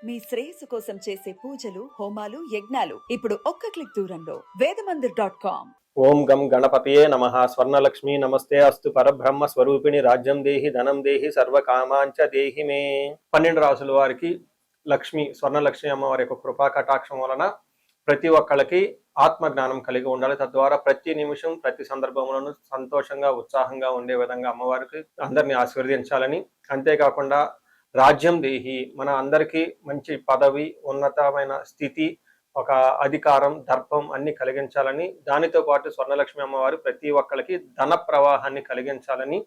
మీ శ్రేయస్సు కోసం చేసే పూజలు, హోమాలు, యజ్ఞాలు ఇప్పుడు ఒక్క క్లిక్ దూరంలో వేదమందిర్.com. ఓం గం గణపతియే నమః. స్వర్ణలక్ష్మి నమస్తే అస్తు. పరబ్రహ్మ స్వరూపిణి రాజ్యం దేహి ధనం దేహి సర్వకామాంచ దేహి మే. 12 రాసుల వారికి లక్ష్మి, స్వర్ణలక్ష్మి అమ్మవారి యొక్క కృపా కటాక్షం వలన ప్రతి ఒక్కళ్ళకి ఆత్మజ్ఞానం కలిగి ఉండాలి. తద్వారా ప్రతి నిమిషం ప్రతి సందర్భంలోనూ సంతోషంగా ఉత్సాహంగా ఉండే విధంగా అమ్మవారికి అందరినీ ఆశీర్వదించాలని, అంతేకాకుండా రాజ్యం దేహి, మన అందరికీ మంచి పదవి, ఉన్నతమైన స్థితి, ఒక అధికారం, దర్పం అన్ని కలిగించాలని, దానితో పాటు స్వర్ణలక్ష్మి అమ్మవారు ప్రతి ఒక్కరికి ధన ప్రవాహాన్ని కలిగించాలని,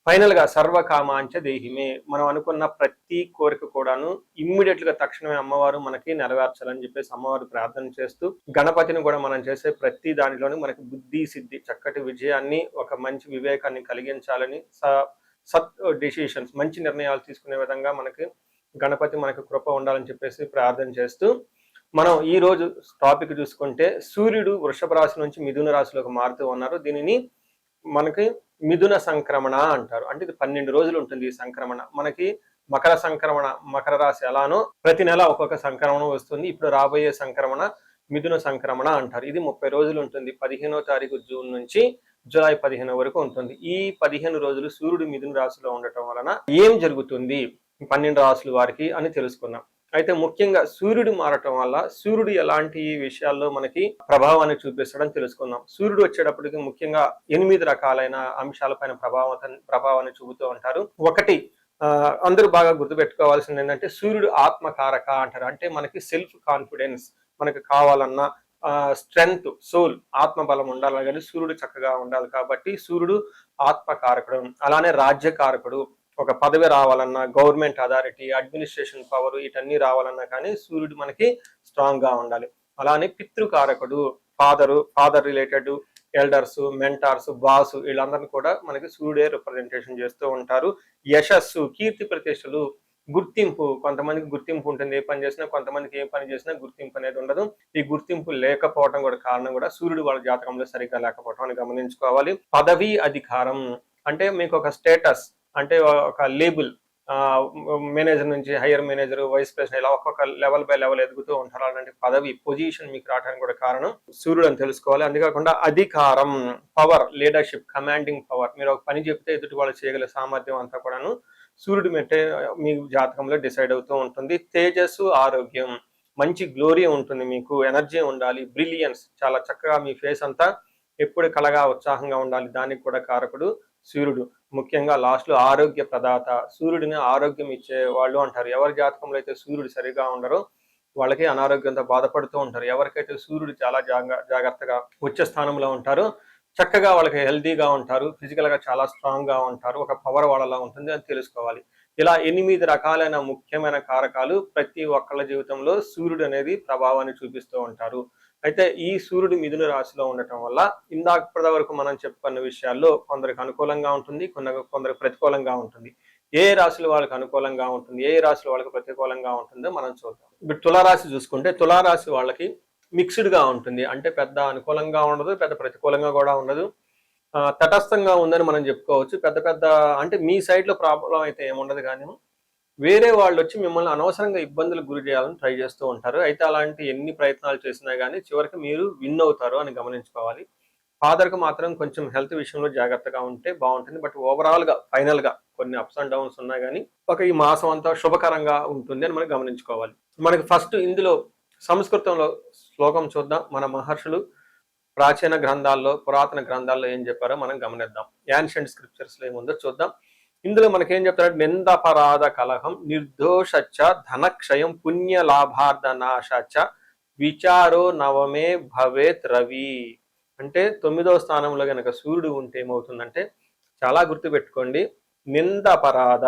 ఫైనల్ గా సర్వకామాంచ దేహిమే, మనం అనుకున్న ప్రతి కోరిక కూడాను ఇమ్మీడియట్ గా తక్షణమే అమ్మవారు మనకి నెరవేర్చాలని చెప్పేసి అమ్మవారు ప్రార్థన చేస్తూ, గణపతిని కూడా మనం చేసే ప్రతి దానిలోనూ మనకి బుద్ధి సిద్ధి, చక్కటి విజయాన్ని, ఒక మంచి వివేకాన్ని కలిగించాలని, సత్ డెసిషన్స్, మంచి నిర్ణయాలు తీసుకునే విధంగా మనకి గణపతి మనకి కృప ఉండాలని చెప్పేసి ప్రార్థన చేస్తూ, మనం ఈ రోజు టాపిక్ చూసుకుంటే సూర్యుడు వృషభ రాశి నుంచి మిథున రాశిలోకి మారుతూ ఉన్నారు. దీనిని మనకి మిథున సంక్రమణ అంటారు. అంటే ఇది 12 రోజులు ఉంటుంది ఈ సంక్రమణ. మనకి మకర సంక్రమణ, మకర రాశి ఎలానో ప్రతి నెల ఒక్కొక్క సంక్రమణ వస్తుంది. ఇప్పుడు రాబోయే సంక్రమణ మిథున సంక్రమణ అంటారు. ఇది 30 రోజులు ఉంటుంది. 15వ తారీఖు జూన్ నుంచి జూలై 15 వరకు ఉంటుంది. ఈ 15 రోజులు సూర్యుడు మిథున రాశిలో ఉండటం వలన ఏం జరుగుతుంది 12 రాశుల వారికి అని తెలుసుకున్నాం. అయితే ముఖ్యంగా సూర్యుడు మారటం వల్ల సూర్యుడు ఎలాంటి విషయాల్లో మనకి ప్రభావాన్ని చూపిస్తాడని తెలుసుకుందాం. సూర్యుడు వచ్చేటప్పటికి ముఖ్యంగా 8 రకాలైన అంశాలపైన ప్రభావాన్ని చూపుతూ ఉంటారు. ఒకటి, అందరూ బాగా గుర్తుపెట్టుకోవాల్సింది ఏంటంటే సూర్యుడు ఆత్మకారక అంటారు. అంటే మనకి సెల్ఫ్ కాన్ఫిడెన్స్, మనకి కావాలన్నా స్ట్రెంగ్త్, సోల్, ఆత్మబలం ఉండాలి, కానీ సూర్యుడు చక్కగా ఉండాలి. కాబట్టి సూర్యుడు ఆత్మకారకుడు. అలానే రాజ్యకారకుడు, ఒక పదవి రావాలన్నా, గవర్నమెంట్ అథారిటీ, అడ్మినిస్ట్రేషన్ పవర్, వీటన్నీ రావాలన్నా కానీ సూర్యుడు మనకి స్ట్రాంగ్ గా ఉండాలి. అలానే పితృకారకుడు, father related elders, mentors, boss, వీళ్ళందరినీ కూడా మనకి సూర్యుడే రిప్రజెంటేషన్ చేస్తూ ఉంటారు. యశస్సు, కీర్తి ప్రతిష్టలు, గుర్తింపు, కొంతమందికి గుర్తింపు ఉంటుంది ఏ పని చేసినా, కొంతమందికి ఏ పని చేసినా గుర్తింపు అనేది ఉండదు. ఈ గుర్తింపు లేకపోవడం కూడా కారణం కూడా సూర్యుడు వాళ్ళ జాతకంలో సరిగ్గా లేకపోవడం అని గమనించుకోవాలి. పదవి, అధికారం, అంటే మీకు ఒక స్టేటస్, అంటే ఒక లేబుల్, మేనేజర్ నుంచి హైయర్ మేనేజర్, వైస్ ప్రెసిడెంట్, ఇలా ఒక్కొక్క లెవెల్ బై లెవెల్ ఎదుగుతూ ఉంటారు. అలాంటి పదవి, పొజిషన్ మీకు రావడానికి కూడా కారణం సూర్యుడు అని తెలుసుకోవాలి. అంతేకాకుండా అధికారం, పవర్, లీడర్షిప్, కమాండింగ్ పవర్, మీరు ఒక పని చెప్తే ఎదుటి వాళ్ళు చేయగల సామర్థ్యం అంతా కూడాను సూర్యుడు మెట్టే మీ జాతకంలో డిసైడ్ అవుతూ ఉంటుంది. తేజస్సు, ఆరోగ్యం, మంచి గ్లోరీ ఉంటుంది, మీకు ఎనర్జీ ఉండాలి, బ్రిలియన్స్, చాలా చక్కగా మీ ఫేస్ అంతా ఎప్పుడు కలగా ఉత్సాహంగా ఉండాలి, దానికి కూడా కారకుడు సూర్యుడు. ముఖ్యంగా లాస్ట్ లో ఆరోగ్య ప్రదాత, సూర్యుడిని ఆరోగ్యం ఇచ్చే వాళ్ళు అంటారు. ఎవరి జాతకంలో అయితే సూర్యుడు సరిగా ఉండరో వాళ్ళకి అనారోగ్యంతో బాధపడుతూ ఉంటారు. ఎవరికైతే సూర్యుడు చాలా జాగ్రత్తగా ఉచ్చ స్థానంలో ఉంటారో చక్కగా వాళ్ళకి హెల్తీగా ఉంటారు, ఫిజికల్ గా చాలా స్ట్రాంగ్ గా ఉంటారు, ఒక పవర్ వాళ్ళలా ఉంటుంది అని తెలుసుకోవాలి. ఇలా 8 రకాలైన ముఖ్యమైన కారకాలు ప్రతి ఒక్కళ్ళ జీవితంలో సూర్యుడు అనేది ప్రభావాన్ని చూపిస్తూ ఉంటారు. అయితే ఈ సూర్యుడు మిథున రాశిలో ఉండటం వల్ల ఇందాక వరకు మనం చెప్పుకున్న విషయాల్లో కొందరికి అనుకూలంగా ఉంటుంది, కొందరికి ప్రతికూలంగా ఉంటుంది. ఏ రాశులు వాళ్ళకి అనుకూలంగా ఉంటుంది, ఏ రాశులు వాళ్ళకి ప్రతికూలంగా ఉంటుందో మనం చూద్దాం. ఇప్పుడు తులారాశి చూసుకుంటే తులారాశి వాళ్ళకి మిక్స్డ్ గా ఉంటుంది. అంటే పెద్ద అనుకూలంగా ఉండదు, పెద్ద ప్రతికూలంగా కూడా ఉండదు, తటస్థంగా ఉందని మనం చెప్పుకోవచ్చు. పెద్ద అంటే మీ సైడ్ లో ప్రాబ్లం అయితే ఏముండదు, కానీ వేరే వాళ్ళు వచ్చి మిమ్మల్ని అనవసరంగా ఇబ్బందులకు గురి చేయాలని ట్రై చేస్తూ ఉంటారు. అయితే అలాంటి ఎన్ని ప్రయత్నాలు చేసినా కానీ చివరికి మీరు విన్ అవుతారు అని గమనించుకోవాలి. ఫాదర్కి మాత్రం కొంచెం హెల్త్ విషయంలో జాగ్రత్తగా ఉంటే బాగుంటుంది. బట్ ఓవరాల్ గా ఫైనల్ గా కొన్ని అప్స్ అండ్ డౌన్స్ ఉన్నా కానీ ఈ మాసం అంతా శుభకరంగా ఉంటుంది అని మనం గమనించుకోవాలి. మనకి ఫస్ట్ ఇందులో సంస్కృతంలో శ్లోకం చూద్దాం. మన మహర్షులు ప్రాచీన గ్రంథాల్లో, పురాతన గ్రంథాల్లో ఏం చెప్పారో మనం గమనిద్దాం. యాన్షియంట్ స్క్రిప్చర్స్ లో ఏముందో చూద్దాం. ఇందులో మనకేం చెప్తారంటే నిందపరాధ కలహం నిర్దోషచ్చ ధనక్షయం పుణ్య లాభార్థనాశచ్చ విచారో నవమే భవేత్ రవి. అంటే 9వ స్థానంలో కనుక సూర్యుడు ఉంటే ఏమవుతుందంటే, చాలా గుర్తుపెట్టుకోండి, నిందపరాధ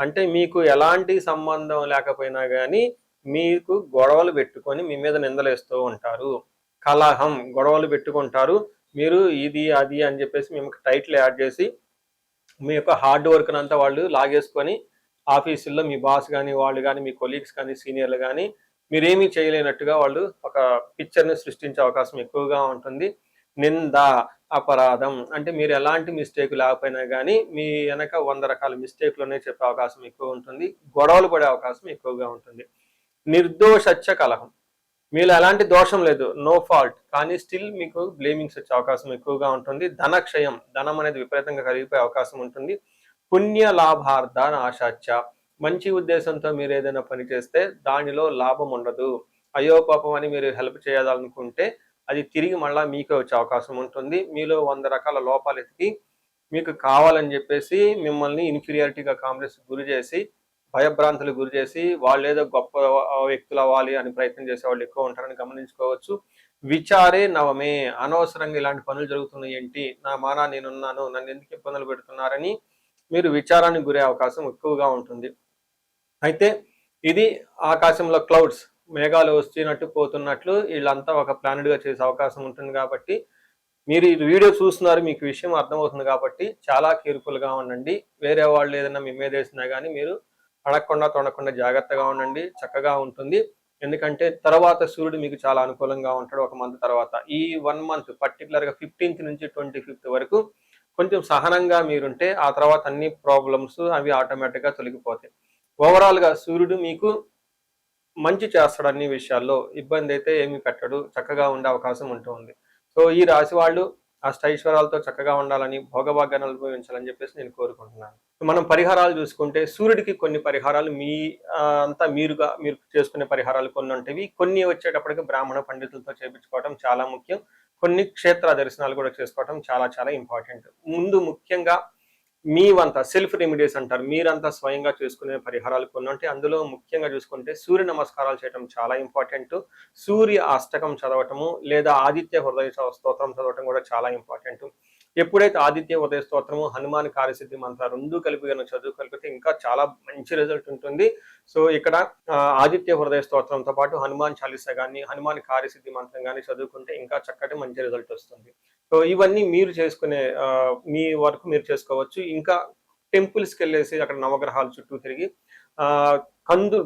అంటే మీకు ఎలాంటి సంబంధం లేకపోయినా కానీ మీకు గొడవలు పెట్టుకొని మీ మీద నిందలేస్తూ ఉంటారు. కలహం, గొడవలు పెట్టుకుంటారు. మీరు ఇది అది అని చెప్పేసి మేము టైటిల్ యాడ్ చేసి మీ యొక్క హార్డ్ వర్క్ అంతా వాళ్ళు లాగేసుకొని ఆఫీసుల్లో మీ బాస్ కానీ, వాళ్ళు కానీ, మీ కొలీగ్స్ కానీ, సీనియర్లు కానీ మీరేమీ చేయలేనట్టుగా వాళ్ళు ఒక పిక్చర్ని సృష్టించే అవకాశం ఎక్కువగా ఉంటుంది. నింద, అపరాధం అంటే మీరు ఎలాంటి మిస్టేక్ లేకపోయినా కానీ మీ వెనక 100 రకాల మిస్టేక్లోనే చెప్పే అవకాశం ఎక్కువ ఉంటుంది. గొడవలు పడే అవకాశం ఎక్కువగా ఉంటుంది. నిర్దోషచ్చ కలహం. మీలో ఎలాంటి దోషం లేదు, నో ఫాల్ట్, కానీ స్టిల్ మీకు బ్లేమింగ్స్ వచ్చే అవకాశం ఎక్కువగా ఉంటుంది. ధనక్షయం, ధనం అనేది విపరీతంగా కరిగిపోయే అవకాశం ఉంటుంది. పుణ్య లాభార్థ నాశాచ, మంచి ఉద్దేశంతో మీరు ఏదైనా పని చేస్తే దానిలో లాభం ఉండదు. అయ్యో పాపం అని మీరు హెల్ప్ చేయాలనుకుంటే అది తిరిగి మళ్ళా మీకే వచ్చే అవకాశం ఉంటుంది. మీలో 100 రకాల లోపాలు ఎతికి మీకు కావాలని చెప్పేసి మిమ్మల్ని ఇన్ఫీరియారిటీగా కాంప్లెక్స్ గురి చేసి, భయభ్రాంతులకు గురి చేసి, వాళ్ళు ఏదో గొప్ప వ్యక్తులు అవ్వాలి అని ప్రయత్నం చేసే వాళ్ళు ఎక్కువ ఉంటారని గమనించుకోవచ్చు. విచారే నవమే, అనవసరంగా ఇలాంటి పనులు జరుగుతున్నాయి ఏంటి, నా మానా నేనున్నాను, నన్ను ఎందుకు ఇబ్బందులు పెడుతున్నారని మీరు విచారానికి గురే అవకాశం ఎక్కువగా ఉంటుంది. అయితే ఇది ఆకాశంలో క్లౌడ్స్, మేఘాలు వచ్చినట్టు పోతున్నట్లు వీళ్ళంతా ఒక ప్లానెడ్గా చేసే అవకాశం ఉంటుంది. కాబట్టి మీరు ఈ వీడియో చూస్తున్నారు, మీకు విషయం అర్థమవుతుంది కాబట్టి చాలా కేర్ఫుల్గా ఉండండి. వేరే వాళ్ళు ఏదైనా మీ మీద వేసినా కానీ మీరు అడగకుండా తొడకుండా జాగ్రత్తగా ఉండండి, చక్కగా ఉంటుంది. ఎందుకంటే తర్వాత సూర్యుడు మీకు చాలా అనుకూలంగా ఉంటాడు. ఒక మంత్ తర్వాత ఈ 1 మంత్ పర్టికులర్గా 15th నుంచి 25th వరకు కొంచెం సహనంగా మీరుంటే ఆ తర్వాత అన్ని ప్రాబ్లమ్స్ అవి ఆటోమేటిక్గా తొలగిపోతాయి. ఓవరాల్గా సూర్యుడు మీకు మంచి చేస్తాడు, అన్ని విషయాల్లో ఇబ్బంది అయితే ఏమీ పెట్టడు, చక్కగా ఉండే అవకాశం ఉంటుంది. సో ఈ రాశి వాళ్ళు అష్టైశ్వర్యాలతో చక్కగా ఉండాలని, భోగభాగ్యాన్ని అనుభవించాలని చెప్పేసి నేను కోరుకుంటున్నాను. మనం పరిహారాలు చూసుకుంటే సూర్యుడికి కొన్ని పరిహారాలు మీరు చేసుకునే పరిహారాలు కొన్ని ఉంటాయి. కొన్ని వచ్చేటప్పటికి బ్రాహ్మణ పండితులతో చేయించుకోవడం చాలా ముఖ్యం. కొన్ని క్షేత్ర దర్శనాలు కూడా చేసుకోవడం చాలా చాలా ఇంపార్టెంట్. ముందు ముఖ్యంగా మీవంతా సెల్ఫ్ రెమెడీస్ అంటారు, మీరంతా స్వయంగా చేసుకునే పరిహారాలు కొన్ని ఉంటాయి. అందులో ముఖ్యంగా చూసుకుంటే సూర్య నమస్కారాలు చేయడం చాలా ఇంపార్టెంట్. సూర్య అష్టకం చదవటము లేదా ఆదిత్య హృదయ స్తోత్రం చదవటం కూడా చాలా ఇంపార్టెంట్. ఎప్పుడైతే ఆదిత్య హృదయ స్తోత్రము, హనుమాన్ కార్యసిద్ధి మంత్ర రెండు కలిపి కనుక చదువుకలిపితే ఇంకా చాలా మంచి రిజల్ట్ ఉంటుంది. సో ఇక్కడ ఆదిత్య హృదయ స్తోత్రంతో పాటు హనుమాన్ చాలీసా కానీ, హనుమాన్ కార్యసిద్ధి మంత్రం కానీ చదువుకుంటే ఇంకా చక్కటి మంచి రిజల్ట్ వస్తుంది. సో ఇవన్నీ మీరు చేసుకునే మీ వరకు మీరు చేసుకోవచ్చు. ఇంకా టెంపుల్స్కి వెళ్ళేసి అక్కడ నవగ్రహాల చుట్టూ తిరిగి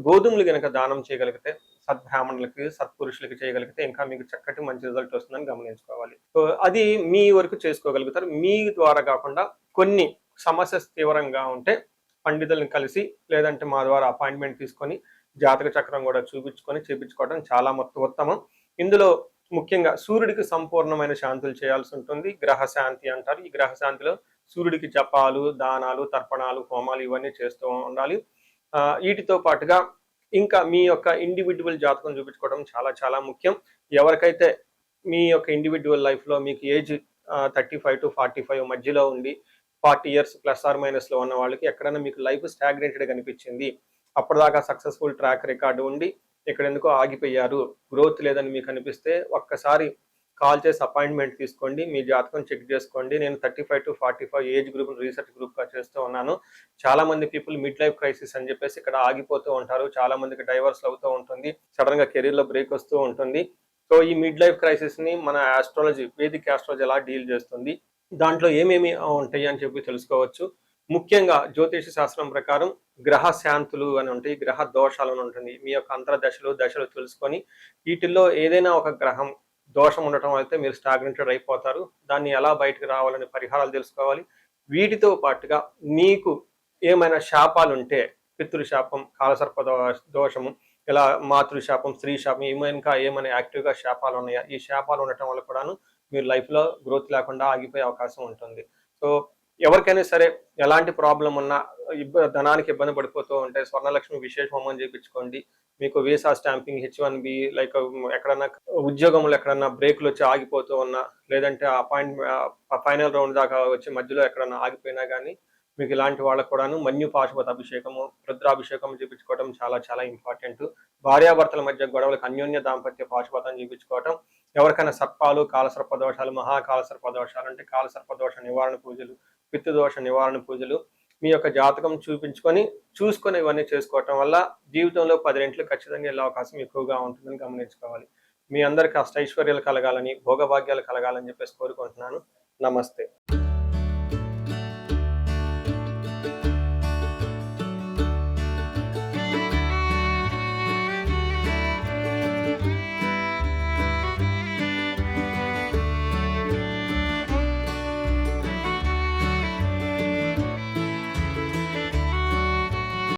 గోధుమలు కనుక దానం చేయగలిగితే, సద్బ్రాహ్మణులకి సత్పురుషులకి చేయగలిగితే ఇంకా మీకు చక్కటి మంచి రిజల్ట్ వస్తుందని గమనించుకోవాలి. సో అది మీ వరకు చేసుకోగలుగుతారు. మీ ద్వారా కాకుండా కొన్ని సమస్య తీవ్రంగా ఉంటే పండితులను కలిసి లేదంటే మా ద్వారా అపాయింట్మెంట్ తీసుకొని జాతక చక్రం కూడా చూపించుకొని చేపించుకోవడం చాలా ఉత్తమం. ఇందులో ముఖ్యంగా సూర్యుడికి సంపూర్ణమైన శాంతులు చేయాల్సి ఉంటుంది. గ్రహ శాంతి అంటారు. ఈ గ్రహ శాంతిలో సూర్యుడికి జపాలు, దానాలు, తర్పణాలు, హోమాలు ఇవన్నీ చేస్తూ ఉండాలి. వీటితో పాటుగా ఇంకా మీ యొక్క ఇండివిజువల్ జాతకం చూపించుకోవడం చాలా చాలా ముఖ్యం. ఎవరికైతే మీ యొక్క ఇండివిజువల్ లైఫ్లో మీకు ఏజ్ 35 to 45 మధ్యలో ఉండి 40 years +or- ఉన్న వాళ్ళకి ఎక్కడైనా మీకు లైఫ్ స్టాగ్నేటెడ్ కనిపించింది, అప్పటిదాకా సక్సెస్ఫుల్ ట్రాక్ రికార్డు ఉండి ఇక్కడ ఎందుకో ఆగిపోయారు, గ్రోత్ లేదని మీకు అనిపిస్తే ఒక్కసారి కాల్ చేసి అపాయింట్మెంట్ తీసుకోండి, మీ జాతకం చెక్ చేసుకోండి. నేను 35 to 45 ఏజ్ గ్రూప్ రీసెర్చ్ గ్రూప్గా చేస్తూ ఉన్నాను. చాలా మంది పీపుల్ మిడ్ లైఫ్ క్రైసిస్ అని చెప్పేసి ఇక్కడ ఆగిపోతూ ఉంటారు. చాలా మందికి డైవర్స్ అవుతూ ఉంటుంది, సడన్ గా కెరీర్లో బ్రేక్ వస్తూ ఉంటుంది. సో ఈ మిడ్ లైఫ్ క్రైసిస్ ని మన ఆస్ట్రాలజీ, వేదిక్ ఆస్ట్రాలజీ ఎలా డీల్ చేస్తుంది, దాంట్లో ఏమేమి ఉంటాయి అని చెప్పి తెలుసుకోవచ్చు. ముఖ్యంగా జ్యోతిష శాస్త్రం ప్రకారం గ్రహ శాంతులు అని ఉంటాయి, గ్రహ దోషాలు అని ఉంటుంది. మీ యొక్క దశలు తెలుసుకొని వీటిల్లో ఏదైనా ఒక గ్రహం దోషం ఉండటం అయితే మీరు స్టాగ్నెంటెడ్ అయిపోతారు. దాన్ని ఎలా బయటకు రావాలని పరిహారాలు తెలుసుకోవాలి. వీటితో పాటుగా మీకు ఏమైనా శాపాలు ఉంటే, పితృశాపం, కాలసర్ప దోషము, ఇలా మాతృశాపం, స్త్రీ శాపం, ఇంకా ఏమైనా యాక్టివ్గా శాపాలు ఉన్నాయా, ఈ శాపాలు ఉండటం వల్ల కూడాను మీరు లైఫ్లో గ్రోత్ లేకుండా ఆగిపోయే అవకాశం ఉంటుంది. సో ఎవరికైనా సరే ఎలాంటి ప్రాబ్లం ఉన్నా, ధనానికి ఇబ్బంది పడిపోతూ ఉంటే స్వర్ణలక్ష్మి విశేష హోమం చేయించుకోండి. మీకు వీసా స్టాంపింగ్, H1B, లైక్ ఎక్కడన్నా ఉద్యోగంలో ఎక్కడన్నా బ్రేక్లు వచ్చి ఆగిపోతూ ఉన్నా, లేదంటే ఫైనల్ రౌండ్ దాకా వచ్చి మధ్యలో ఎక్కడన్నా ఆగిపోయినా కానీ మీకు ఇలాంటి వాళ్ళకు కూడాను మన్యు పాశుపత అభిషేకము, రుద్రాభిషేకం చూపించుకోవడం చాలా చాలా ఇంపార్టెంట్. భార్యాభర్తల మధ్య గొడవలకు అన్యోన్య దాంపత్య పాశుపతం చూపించుకోవటం. ఎవరికైనా సర్పాలు, కాలసర్ప దోషాలు, మహాకాలసర్ప దోషాలు అంటే కాలసర్ప దోష నివారణ పూజలు, పితృదోష నివారణ పూజలు మీ యొక్క జాతకం చూసుకొని ఇవన్నీ చేసుకోవటం వల్ల జీవితంలో 10 రెట్లు ఖచ్చితంగా వెళ్ళే అవకాశం ఎక్కువగా ఉంటుందని గమనించుకోవాలి. మీ అందరికీ అష్టైశ్వర్యాలు కలగాలని, భోగభాగ్యాలు కలగాలని చెప్పేసి కోరుకుంటున్నాను. నమస్తే.